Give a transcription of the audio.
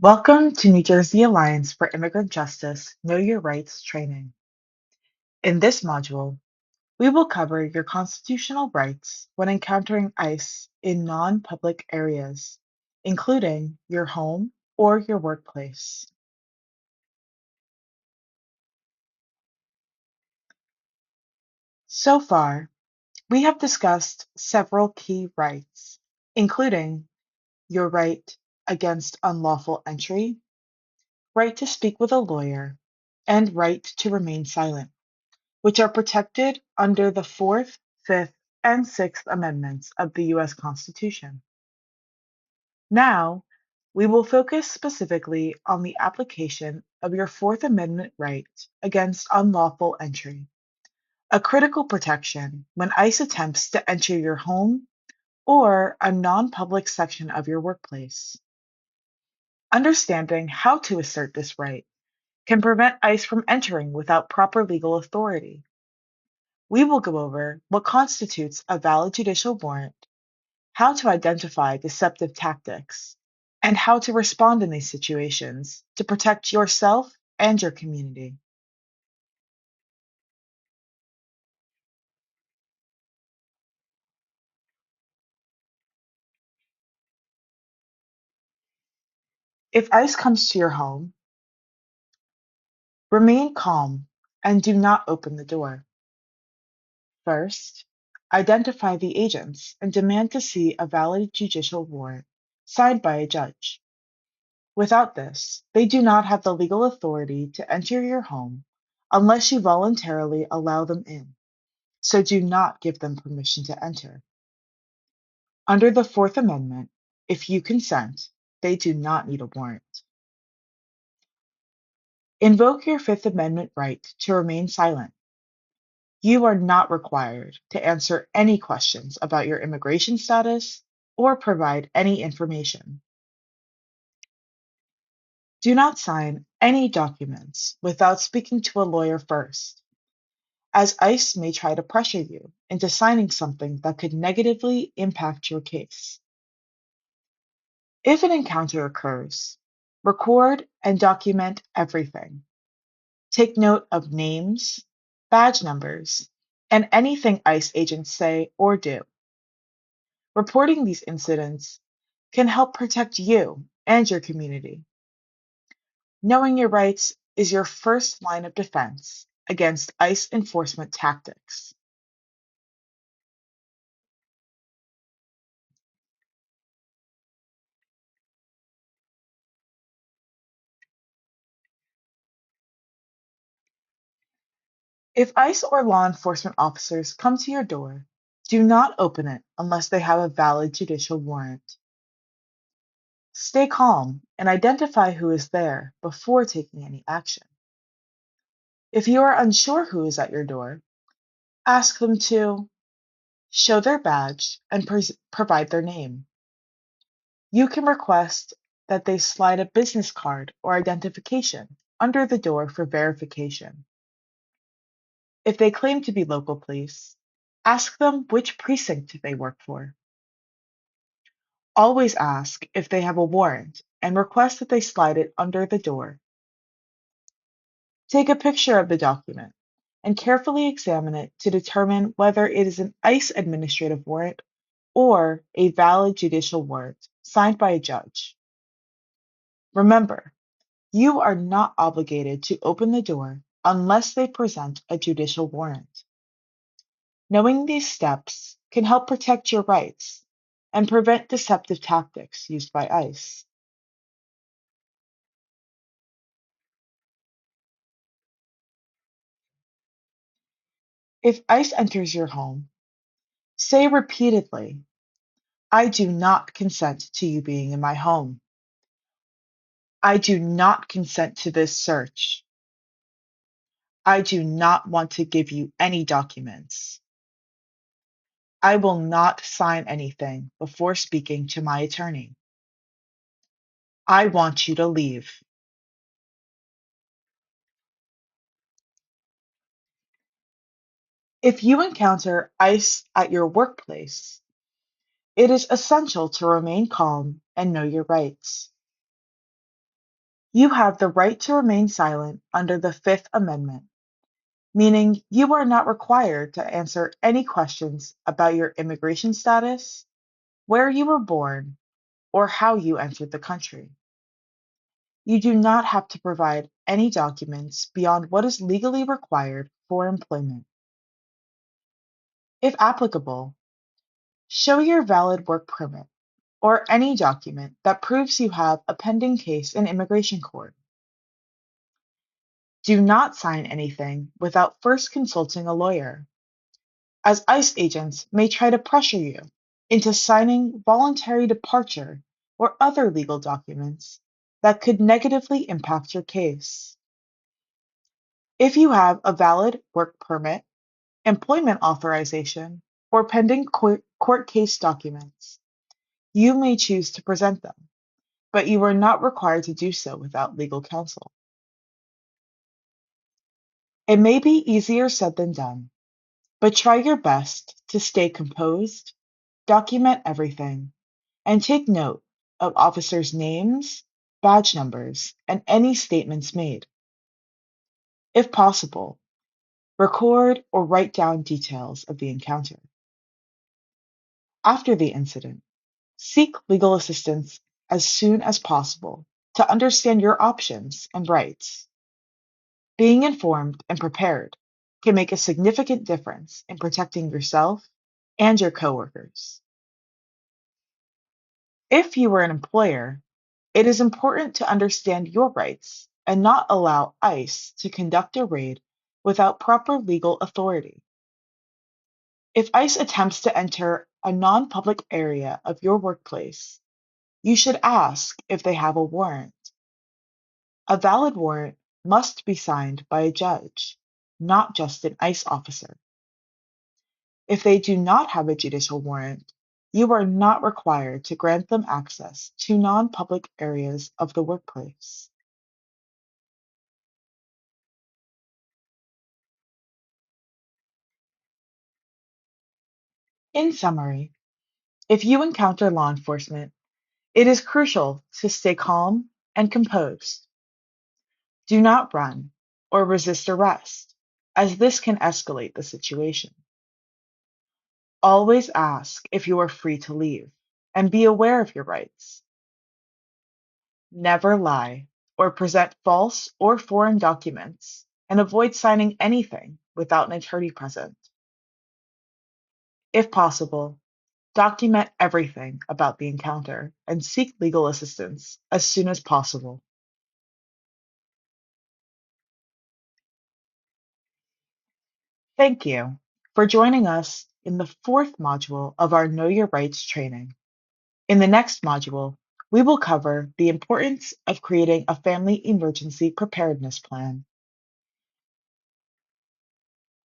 Welcome to New Jersey Alliance for Immigrant Justice Know Your Rights training. In this module, we will cover your constitutional rights when encountering ICE in non-public areas, including your home or your workplace. So far, we have discussed several key rights, including your right against unlawful entry, right to speak with a lawyer, and right to remain silent, which are protected under the Fourth, Fifth, and Sixth Amendments of the U.S. Constitution. Now, we will focus specifically on the application of your Fourth Amendment right against unlawful entry, a critical protection when ICE attempts to enter your home or a non-public section of your workplace. Understanding how to assert this right can prevent ICE from entering without proper legal authority. We will go over what constitutes a valid judicial warrant, how to identify deceptive tactics, and how to respond in these situations to protect yourself and your community. If ICE comes to your home, remain calm and do not open the door. First, identify the agents and demand to see a valid judicial warrant signed by a judge. Without this, they do not have the legal authority to enter your home unless you voluntarily allow them in, so do not give them permission to enter. Under the Fourth Amendment, if you consent, they do not need a warrant. Invoke your Fifth Amendment right to remain silent. You are not required to answer any questions about your immigration status or provide any information. Do not sign any documents without speaking to a lawyer first, as ICE may try to pressure you into signing something that could negatively impact your case. If an encounter occurs, record and document everything. Take note of names, badge numbers, and anything ICE agents say or do. Reporting these incidents can help protect you and your community. Knowing your rights is your first line of defense against ICE enforcement tactics. If ICE or law enforcement officers come to your door, do not open it unless they have a valid judicial warrant. Stay calm and identify who is there before taking any action. If you are unsure who is at your door, ask them to show their badge and provide their name. You can request that they slide a business card or identification under the door for verification. If they claim to be local police, ask them which precinct they work for. Always ask if they have a warrant and request that they slide it under the door. Take a picture of the document and carefully examine it to determine whether it is an ICE administrative warrant or a valid judicial warrant signed by a judge. Remember, you are not obligated to open the door unless they present a judicial warrant. Knowing these steps can help protect your rights and prevent deceptive tactics used by ICE. If ICE enters your home, say repeatedly, "I do not consent to you being in my home. I do not consent to this search. I do not want to give you any documents. I will not sign anything before speaking to my attorney. I want you to leave." If you encounter ICE at your workplace, it is essential to remain calm and know your rights. You have the right to remain silent under the Fifth Amendment, meaning you are not required to answer any questions about your immigration status, where you were born, or how you entered the country. You do not have to provide any documents beyond what is legally required for employment. If applicable, show your valid work permit or any document that proves you have a pending case in immigration court. Do not sign anything without first consulting a lawyer, as ICE agents may try to pressure you into signing voluntary departure or other legal documents that could negatively impact your case. If you have a valid work permit, employment authorization, or pending court case documents, you may choose to present them, but you are not required to do so without legal counsel. It may be easier said than done, but try your best to stay composed, document everything, and take note of officers' names, badge numbers, and any statements made. If possible, record or write down details of the encounter. After the incident, seek legal assistance as soon as possible to understand your options and rights. Being informed and prepared can make a significant difference in protecting yourself and your coworkers. If you are an employer, it is important to understand your rights and not allow ICE to conduct a raid without proper legal authority. If ICE attempts to enter a non-public area of your workplace, you should ask if they have a warrant. A valid warrant must be signed by a judge, not just an ICE officer. If they do not have a judicial warrant, you are not required to grant them access to non-public areas of the workplace. In summary, if you encounter law enforcement, it is crucial to stay calm and composed. Do not run or resist arrest, as this can escalate the situation. Always ask if you are free to leave and be aware of your rights. Never lie or present false or foreign documents, and avoid signing anything without an attorney present. If possible, document everything about the encounter and seek legal assistance as soon as possible. Thank you for joining us in the fourth module of our Know Your Rights training. In the next module, we will cover the importance of creating a family emergency preparedness plan.